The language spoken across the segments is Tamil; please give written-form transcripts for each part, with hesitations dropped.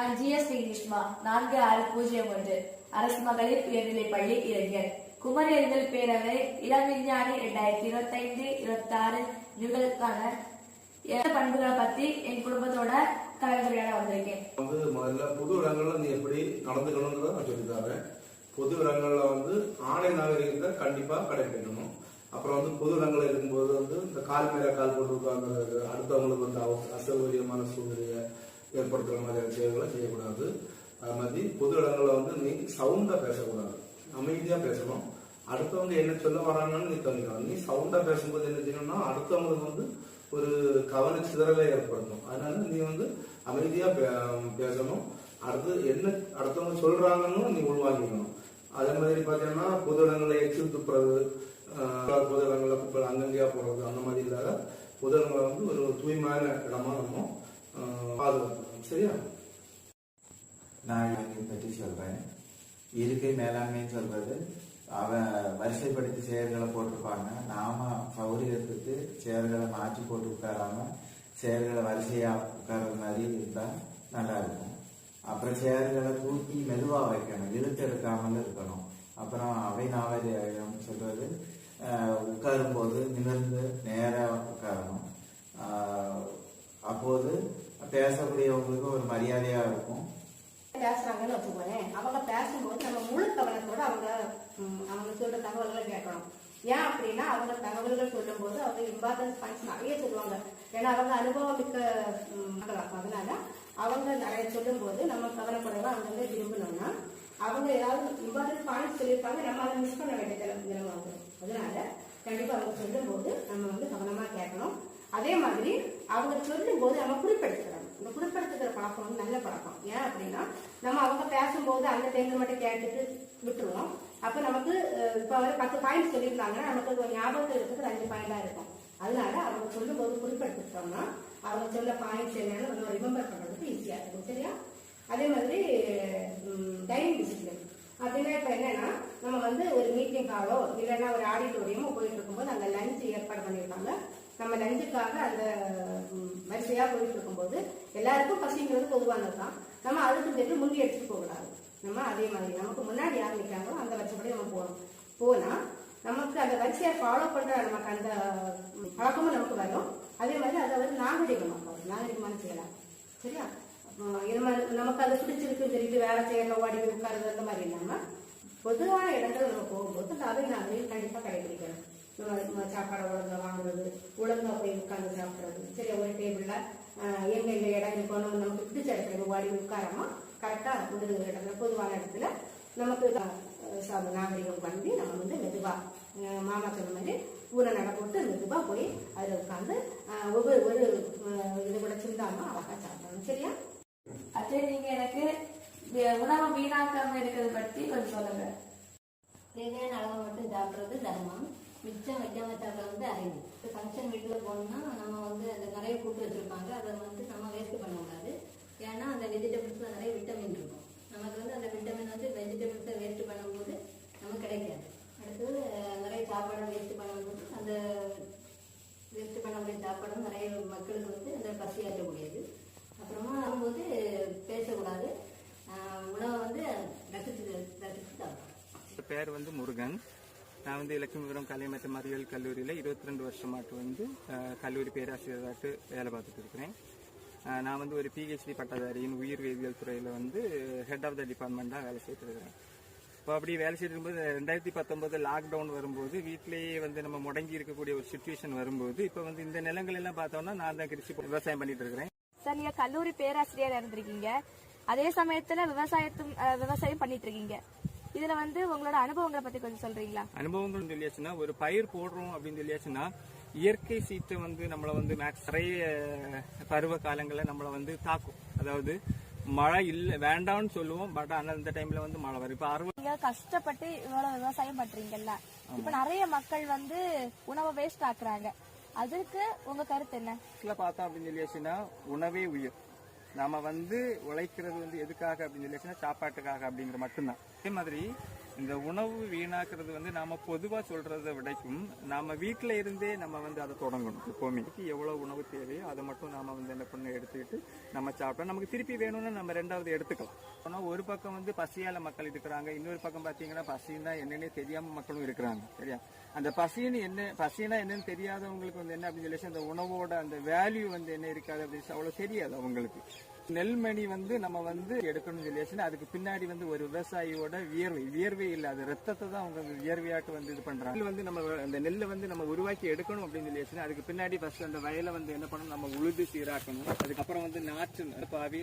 நான் ஜிஎஸ் கிருஷ்ணா 4601 அரசு மகளிர் உயர்நிலைப் பள்ளி இளைஞர் குமரி அறிவியல் பேரவை இளம் விஞ்ஞானி 2025-26 நிகழ்வுக்கான பண்புகளை பத்தி என் குடும்பத்தோட கலந்துரையாட வந்திருக்கேன். முதல்ல பொது இடங்கள்ல நீ எப்படி நடந்துக்கணும்ன்றத நான் சொல்லித்தரேன். பொது இடங்கள்ல ஆடை நாகரிகத்தை கண்டிப்பா கடைபிடிக்கணும். அப்புறம் பொது இடங்கள்ல இருக்கும்போது இந்த கால் மேல கால் போட்டு உட்கார்ந்து அடுத்தவங்களுக்கு அசௌகரியமான சூழ்நிலையை ஏற்படுத்துற மாதிரியான செயல்களை செய்யக்கூடாது. அது மாதிரி பொது இடங்கள்ல நீ சவுண்டா பேசக்கூடாது, அமைதியா பேசணும். அடுத்தவங்க என்ன சொல்ல வராங்கன்னு நீ தெரிஞ்சுக்கணும். நீ சவுண்டா பேசும்போது என்ன செய்யணும்னா அடுத்தவங்களுக்கு ஒரு கவன சிதறலை ஏற்படுத்தும். அதனால நீ அமைதியா பேசணும். அடுத்தவங்க சொல்றாங்கன்னு நீ உள்வாங்கிக்கணும். அதே மாதிரி பாத்தீங்கன்னா பொது இடங்கள்ல எச்சில் துப்புறது, பொது இடங்கள்ல குப்பை அங்கங்கேயா போடுறது, அந்த மாதிரி இல்லாத பொது இடங்களை ஒரு தூய்மையான இடமா நம்ம பாதுகாக்கணும். சரியா? நான் பற்றி சொல்றேன். இயற்கை மேலாண்மைன்னு சொல்றது வரிசைப்படுத்தி செயல்களை போட்டிருப்பாங்க. நாம சௌகரியத்துக்கு செயல்களை மாற்றி போட்டு உட்காராம செயல்களை வரிசையா உட்கார்ற மாதிரி இருந்தா நல்லா இருக்கும். அப்புறம் செயல்களை தூக்கி மெதுவா வைக்கணும், இழுத்து எடுக்காமல் இருக்கணும். அப்புறம் அவை நாகரிகம் சொல்றது உட்காரும் போது நிமிர்ந்து நேரா உட்காரணும். அப்போது பேசக்கூடியவங்களுக்கு ஒரு மரியாதையா இருக்கும். பேசுறாங்கன்னு வச்சுக்கோங்களேன், அவங்க பேசும்போது நம்ம முழு கவனத்தோட அவங்க சொல்ற தகவல்களை கேட்கணும். ஏன் அப்படின்னா அவங்க தகவல்கள் சொல்லும் போது அவங்க இம்பார்ட்டன்ஸ் பாயிண்ட்ஸ் நிறைய சொல்லுவாங்க. ஏன்னா அவங்க அனுபவம் மிக்க மக்களாகும். அதனால அவங்க நிறைய சொல்லும் போது நம்ம கவனப்படலாம். அவங்க விரும்பணும்னா அவங்க ஏதாவது இம்பார்ட்டன்ட் பாயிண்ட்ஸ் சொல்லியிருப்பாங்க, நம்ம அதை மிஸ் பண்ண வேண்டிய நிலவாங்க. அதனால கண்டிப்பா அவங்க சொல்லும் போது நம்ம கவனமா கேட்கணும். அதே மாதிரி அவங்க சொல்லும் போது நம்ம குறிப்பெடுத்துக்கிறோம். இந்த குறிப்பெடுத்துக்கிற பழக்கம் நல்ல பழக்கம். ஏன் அப்படின்னா நம்ம அவங்க பேசும்போது அந்த டைம்ல மட்டும் கேட்டுட்டு விட்டுருவோம். அப்ப நமக்கு இப்ப 10 பாயிண்ட் சொல்லியிருந்தாங்கன்னா நமக்கு ஞாபகத்தில் இருக்கிறது 5 பாயிண்டா இருக்கும். அதனால அவங்க சொல்லும் போது குறிப்பெடுத்துட்டோம்னா அவங்க சொல்ல பாயிண்ட்ஸ் என்னன்னு நம்ம ரிமெம்பர் பண்றதுக்கு ஈஸியா இருக்கும். சரியா? அதே மாதிரி டைம் டிசிப்ளின் அப்படின்னா இப்ப என்னன்னா நம்ம ஒரு மீட்டிங் ஹாலோ இல்லைன்னா ஒரு ஆடிட்டோரியமோ போயிட்டு இருக்கும்போது அங்க லஞ்ச் ஏற்பாடு பண்ணியிருக்காங்க. நம்ம லஞ்சுக்காக அந்த வரிசையா போயிட்டு இருக்கும்போது எல்லாருக்கும் பசிங்கிறது பொதுவானதுதான். நம்ம அதுக்கு தெரிஞ்சு முந்தி எடுத்துட்டு போகக்கூடாது. நம்ம அதே மாதிரி நமக்கு முன்னாடி யார் நிற்கிறாங்களோ அந்த வரிசைப்படி நம்ம போகணும். போனா நமக்கு அந்த வரிசையை ஃபாலோ பண்ற நமக்கு அந்த பழக்கமும் நமக்கு வரும். அதே மாதிரி அதை நாகரிகமான செய்யலாம். சரியா? நமக்கு அதை பிடிச்சிருக்குன்னு சொல்லிட்டு வேலை செய்யற ஓடி உட்காருது அந்த மாதிரி இல்லாம பொதுவான இடத்துல நம்ம போகும்போது அந்த அதை நாகரிகம் கண்டிப்பா கடைபிடிக்கணும். சாப்பாடு ஒழுங்கா வாங்குறது, ஒழுங்கா போய் உட்கார்ந்து சாப்பிடுறது. சரி, ஒரு டேபிள்ல எங்க இடம் இருக்கணும், நமக்கு பிடிச்ச இடத்துல ஓடி உட்காராம கரெக்டா ஒரு இடத்துல பொதுவான இடத்துல நமக்கு நாகரிகம் பண்ணி நம்ம மெதுவா மாமா சொன்ன மாதிரி ஊரை நட போட்டு மெதுவா போய் அதுல உட்கார்ந்து ஒரு இது கூட சிந்தாம அழகா சாப்பிடணும். சரியா? அதே நீங்க எனக்கு உணவு வீணாக்காம இருக்கிறத பத்தி கொஞ்சம் சொல்லுங்க. தேவையான அளவு மட்டும் சாப்பிடுறது தர்மம், மிச்சம் வைக்காம சாப்பிட அறிவு. ஃபங்க்ஷன் வீட்டுல போனோம்னா நம்ம அந்த நிறைய கூட்டு வச்சிருப்பாங்க, அதை நம்ம வேஸ்ட் பண்ணக்கூடாது. ஏன்னா அந்த வெஜிடபிள்ஸ்ல நிறைய விட்டமின் இருக்கும். நமக்கு அந்த விட்டமின் வெஜிடபிள்ஸை வேஸ்ட் பண்ணும்போது நமக்கு கிடைக்காது. அடுத்தது நிறைய சாப்பாடை வேஸ்ட் பண்ணும்போது அந்த வேஸ்ட் பண்ணக்கூடிய சாப்பாடும் நிறைய மக்களுக்கு அந்த பசியாற்றக்கூடியது. அப்புறமா வரும்போது பேசக்கூடாது, உணவை ரசித்து சாப்பிடணும். பேர் முருகன். நான் லட்சுமிபுரம் கலை மற்றும் அறிவியல் கல்லூரியில் 22 வருஷமாட்டு கல்லூரி பேராசிரியராட்டு வேலை பார்த்துட்டு இருக்கிறேன். நான் ஒரு பிஹெச்டி பட்டதாரியின் உயிர் வேதியியல் துறையில் ஹெட் ஆஃப் த டிபார்ட்மெண்ட்டாக வேலை செய்துட்டு இருக்கிறேன். இப்போ அப்படி வேலை செய்து இருக்கும்போது 2019 லாக்டவுன் வரும்போது வீட்டிலேயே நம்ம முடங்கி இருக்கக்கூடிய ஒரு சுச்சுவேஷன் வரும்போது இப்போ இந்த நிலங்கள் எல்லாம் பார்த்தோம்னா நான் தான் கிருஷி விவசாயம் பண்ணிட்டு இருக்கிறேன். சார், நீங்க கல்லூரி பேராசிரியர் இருந்திருக்கீங்க, அதே சமயத்துல விவசாயம் பண்ணிட்டு இருக்கீங்க. இதுல உங்களோட அனுபவங்களை பத்தி கொஞ்சம் சொல்றீங்களா? அனுபவங்கள் சொல்லியாச்சுன்னா, ஒரு பயிர் போடுறோம் அப்படின்னு சொல்லியாச்சுன்னா இயற்கை சீற்று நம்மளை நிறைய பருவ காலங்களில் நம்மளை தாக்கும். அதாவது மழை இல்ல வேண்டாம்னு சொல்லுவோம், பட் ஆனா இந்த டைம்ல மழை வரும். இப்ப நீங்க கஷ்டப்பட்டு இவ்வளவு விவசாயம் பண்றீங்கல்ல, இப்ப நிறைய மக்கள் உணவை வேஸ்ட் ஆக்குறாங்க. அதுக்கு உங்க கருத்து என்ன? பார்த்தோம் அப்படின்னு சொல்லியாச்சுன்னா உணவே உயிர். நாம உழைக்கிறது எதுக்காக அப்படின்னு சொல்லியாச்சுன்னா சாப்பாட்டுக்காக அப்படிங்கிற மட்டும்தான். அதே மாதிரி இந்த உணவு வீணாக்குறது வந்து நாம பொதுவா சொல்றதை விடைக்கும் நாம வீட்டில இருந்தே நம்ம வந்து அதை தொடங்கணும். எப்பவுமே எவ்வளவு உணவு தேவையோ அதை மட்டும் நாம வந்து என்ன பண்ண எடுத்துக்கிட்டு நம்ம சாப்பிட்டோம். நமக்கு திருப்பி வேணும்னா நம்ம ரெண்டாவது எடுத்துக்கலாம். ஆனா ஒரு பக்கம் வந்து பசியால மக்கள் இருக்கிறாங்க, இன்னொரு பக்கம் பாத்தீங்கன்னா பசின்னா என்னன்னே தெரியாம மக்களும் இருக்கிறாங்க. சரியா? அந்த பசினா என்னன்னு தெரியாதவங்களுக்கு வந்து என்ன அப்படின்னு சொல்லி அந்த உணவோட அந்த வேல்யூ வந்து என்ன இருக்காது அப்படின்னு அவ்வளவு தெரியாது அவங்களுக்கு. நெல்மணி வந்து நம்ம வந்து எடுக்கணும்னு சொல்லியாச்சுன்னா அதுக்கு பின்னாடி வந்து ஒரு விவசாயியோட வியர்வை இல்லை, அது ரத்தத்தை தான் அவங்க வியர்வையாட்டு வந்து இது பண்றாங்க. வந்து நம்ம அந்த நெல்லை வந்து நம்ம உருவாக்கி எடுக்கணும் அப்படின்னு சொல்லியாச்சுன்னா அதுக்கு பின்னாடி ஃபர்ஸ்ட் அந்த வயலை வந்து என்ன பண்ணணும், நம்ம உழுது சீராக்கணும். அதுக்கப்புறம் வந்து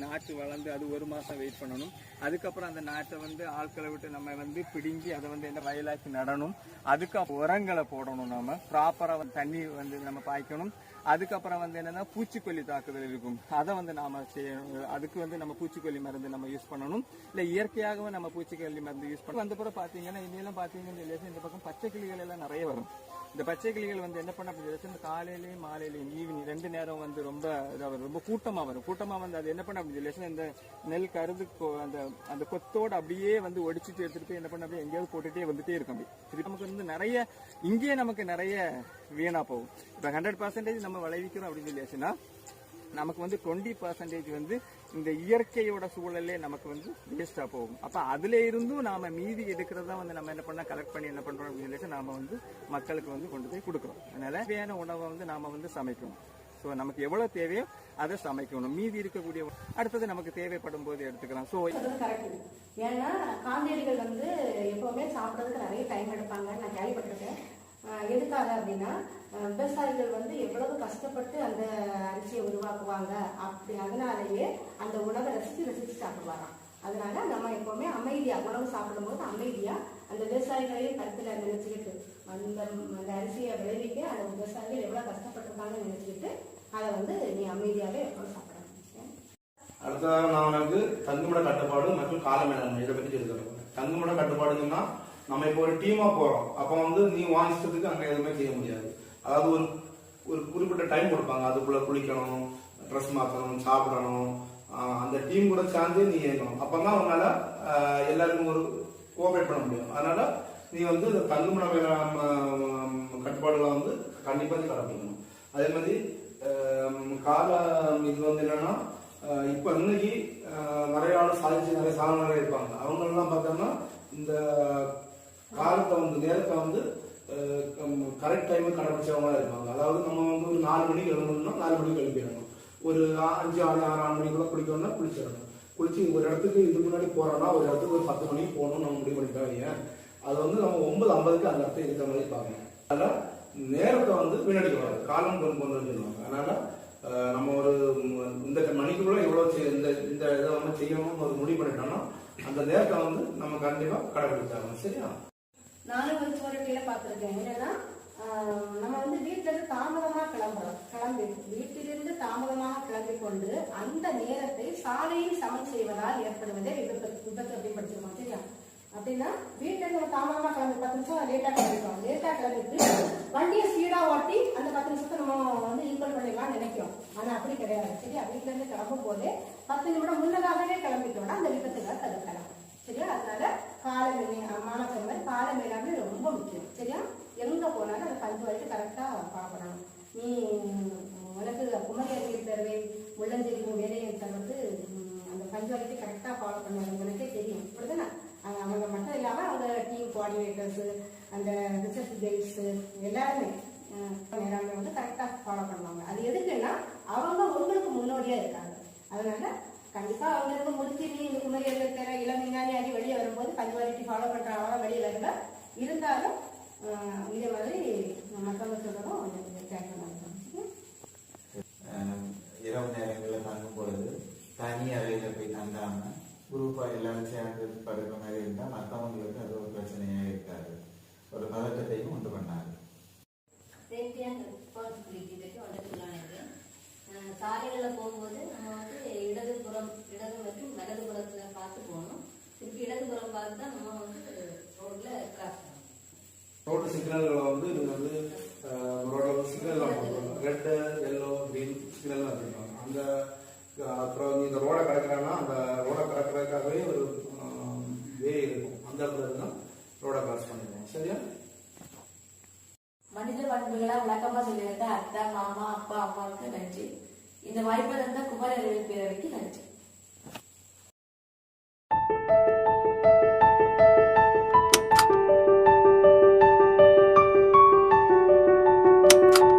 நாற்று வளர்ந்து அது 1 மாசம் வெயிட் பண்ணணும். அதுக்கப்புறம் அந்த நாட்டை வந்து ஆட்களை விட்டு நம்ம வந்து பிடுங்கி அதை வந்து என்ன வயலாக்கி நடணும். அதுக்கு உரங்களை போடணும், நம்ம ப்ராப்பரா தண்ணி வந்து நம்ம பாய்க்கணும். அதுக்கப்புறம் வந்து என்னன்னா பூச்சிக்கொல்லி தாக்குதல் இருக்கும், அதை வந்து நாம செய்யணும். அதுக்கு வந்து நம்ம பூச்சிக்கொல்லி மருந்து நம்ம யூஸ் பண்ணணும். இல்ல இயற்கையாகவே நம்ம பூச்சிக்கொல்லி மருந்து யூஸ் பண்ணணும். அந்த பிறகு பாத்தீங்கன்னா இன்னெல்லாம் பாத்தீங்கன்னா இந்த பக்கம் பச்சை கிளிகள் எல்லாம் நிறைய வரும். இந்த பச்சை கிளிகள் வந்து என்ன பண்ண அப்படின்னு இந்த காலையிலயும் மாலையிலையும் ஈவினிங் 2 நேரம் வந்து ரொம்ப கூட்டமா வரும். கூட்டமா வந்து அது என்ன பண்ண அப்படின்னு இந்த நெல் கருது அந்த கொத்தோடு அப்படியே வந்து ஒடிச்சிட்டு எடுத்துட்டு போய் என்ன பண்ண அப்படியே எங்கேயாவது போட்டுட்டே வந்துட்டே இருக்கும். அப்படி நமக்கு வந்து நிறைய இங்கேயே நமக்கு நிறைய வீணா போகும். இப்ப 100% நம்ம விளைவிக்கிறோம் அப்படின்னு சொல்லியாச்சுன்னா நமக்கு வந்து 20% வந்து இந்த இயற்கையோட சூழலே நமக்கு வந்து வேஸ்டா போகும். அப்ப அதுல இருந்தும் நாம மீதி எடுக்கிறதா வந்து நம்ம என்ன பண்ண கலெக்ட் பண்ணி என்ன பண்றோம் அப்படின்னு சொல்லி நாம வந்து மக்களுக்கு வந்து கொண்டு போய் கொடுக்குறோம். அதனால தேவையான உணவை வந்து நாம வந்து சமைக்கணும். ஸோ நமக்கு எவ்வளவு தேவையோ அதை சமைக்கணும். மீதி இருக்கக்கூடிய அடுத்தது நமக்கு தேவைப்படும் போது எடுத்துக்கலாம். So correct. ஏன்னா காந்தியடிகள் வந்து எப்பவுமே சாப்பிட்றதுக்கு நிறைய டைம் எடுப்பாங்க, நான் கேள்விப்பட்டிருக்கேன். எதுக்காக அப்படின்னா விவசாயிகள் வந்து எவ்வளவு கஷ்டப்பட்டு அந்த அரிசியை உருவாக்குவாங்க, அப்படி அதனாலேயே அந்த உணவை ரசித்து சாப்பிடுவாராம். அதனால நம்ம எப்பவுமே அமைதியா உணவு சாப்பிடும்போது அமைதியா அந்த விவசாயிகளையும் கருத்துல நினைச்சுக்கிட்டு அந்த அரிசியை விளைவிக்க அந்த விவசாயிகள் எவ்வளவு கஷ்டப்பட்டிருக்காங்கன்னு நினைச்சுக்கிட்டு அதை வந்து நீ அமைதியாவே எப்பவும் சாப்பிடணும். அடுத்ததாக நான் வந்து தங்குமிட கட்டுப்பாடு மற்றும் கால மேலாண்மை இதை பற்றி சொல்லித்தரேன். தங்குமிட கட்டுப்பாடுன்னா நம்ம இப்போ ஒரு டீமா போறோம், அப்ப வந்து நீ வாங்கிச்சதுக்கு அங்க எதுவுமே செய்ய முடியாது. அதாவது ஒரு குறிப்பிட்ட டைம் கொடுப்பாங்க, அதுக்குள்ள குளிக்கணும், ட்ரெஸ் மாற்றணும், சாப்பிடணும், அந்த டீம் கூட சேர்ந்து நீ இயங்கணும். அப்பதான் உன்னால எல்லாருக்கும் ஒரு கோஆபரேட் பண்ண முடியும். அதனால நீ வந்து தங்குமிட கட்டுப்பாடுகளை வந்து கண்டிப்பா நீ கடைபிடிக்கணும். அதே மாதிரி கால இது வந்து என்னன்னா இப்ப இன்னைக்கு நிறைய ஆள் சாதிச்சு நிறைய சாதனை இருப்பாங்க. அவங்க எல்லாம் பார்த்தோம்னா இந்த காலத்தை வந்து நேரத்தை வந்து கரெக்ட் டைம் கடைபிடிச்சவங்களா இருப்பாங்க. அதாவது நம்ம வந்து ஒரு 4 மணிக்கு எழுந்தோம்னா 4 மணிக்கு எழுப்பிடணும். ஒரு 5, 6, 6 மணிக்குள்ள குளிக்கணும்னா குளிச்சிடணும். குளிச்சு ஒரு இடத்துக்கு இதுக்கு முன்னாடி போறோம்னா ஒரு இடத்துக்கு ஒரு 10 மணிக்கு போகணும்னு நம்ம முடிவு பண்ணிட்டாங்க. அது வந்து நம்ம 9:50க்கு அந்த இடத்துல இருக்கிற மாதிரி பார்க்கணும். அதனால நேரத்தை வந்து வீணடிக்கூடாது, காலம் கொண்டு சொல்லுவாங்க. அதனால நம்ம ஒரு இந்த மணிக்குள்ள எவ்வளவு இந்த இதை வந்து செய்யணும்னு ஒரு முடிவு பண்ணிட்டோம்னா அந்த நேரத்தை வந்து நம்ம கண்டிப்பா கடைபிடிச்சாங்க. சரியா? நானும் வந்து சோரட்டியில பார்த்திருக்கேன். என்னன்னா நம்ம வந்து வீட்டுல இருந்து தாமதமா வீட்டிலிருந்து தாமதமாக கிளம்பி கொண்டு அந்த நேரத்தை சாலையில் சமன் செய்வதால் ஏற்படுவதே விபத்து அப்படின்னு படிச்சிருக்கோம். சரியா? அப்படின்னா வீட்டுல இருந்து தாமதமா கிளம்பி 10 நிமிஷம் லேட்டா கிளம்பிட்டு வண்டியை ஸ்பீடா ஓட்டி அந்த 10 நிமிஷத்தை நம்ம வந்து ஈக்குவல் பண்ணிடலாம் நினைக்கிறோம். ஆனா அப்படி கிடையாது. சரியா? வீட்டுல இருந்து கிளம்பும் போதே 10 நிமிடம் முன்னதாகவே கிளம்பிட்டோம்னா அந்த விபத்துகளை தடுக்கலாம். சரியா? அதனால மாணவர்கள் கால மேலாண்மை ரொம்ப முக்கியம். சரியா? எங்க போனாலும் அந்த பஞ்சுவாலிட்டி கரெக்டா பார்க்கணும். நீ உனக்கு குமரி அறிவியல் தேர்வை முள்ளஞ்செறிவும் வேலையை தவிர்த்து அந்த பஞ்சுவாலிட்டி கரெக்டா ஃபாலோ பண்ணுவாங்க, எனக்கே தெரியும். இப்படிதானே அவங்க மட்டும் இல்லாம அவங்க டீம் கோஆர்டினேட்டர்ஸ், அந்த ரிசர்ச் கைட்ஸ் எல்லாருமே மேலாண்மை வந்து கரெக்டா ஃபாலோ பண்ணுவாங்க. அது எதுக்குன்னா அவங்க உங்களுக்கு முன்னோடியா இருக்காங்க. அதனால கண்டிப்பா அவங்க இருந்து முடிச்சு நீ இந்த குமரி அறிவியல் தேர்வை இளம் விஞ்ஞானி ஆகி வெளியே வரும்போது பஞ்சுவாலிட்டி ஃபாலோ பண்ற அளவா வெளியே வரல. இருந்தாலும் இதே மாதிரி மற்றவங்க சொல்றதும் கேட்கணும். இரவு நேரங்களில் தங்கும் பொழுது தனி அறையில போய் தங்காம குரூப்பா எல்லாரும் சேர்ந்து படுக்கிற மாதிரி இருந்தா மற்றவங்களுக்கு அது ஒரு பிரச்சனையா இருக்காது, ஒரு பதட்டத்தையும் உண்டு பண்ணாது. சாலைகளில் போகும்போது நம்ம வந்து இடது மற்றும் வலது புறத்துல பார்த்து போகணும். திருப்பி இடதுபுறம் பார்த்து தான் நம்ம வந்து ரோட்ல கிராஸ் பண்ணணும். ரோடு சிக்னல்களை வந்து நீங்க வந்து ரோட்ல signal red, yellow, green signal வச்சிருப்பாங்க. அந்த அப்புறம் இந்த ரோடை கடக்கிறாங்கன்னா அந்த ரோடை கடக்கிறதுக்காகவே ஒரு வே இருக்கும். அந்த இடத்துல இருந்தால் ரோட கிராஸ் பண்ணிடுவோம். சரியா? மனித பண்புகளை விளக்கமா சொல்லியிருந்த அத்தை, மாமா, அப்பா, அம்மாவுக்கு நன்றி. இந்த வாய்ப்பு தந்த குமரி அறிவியல் பேரவைக்கு நன்றி.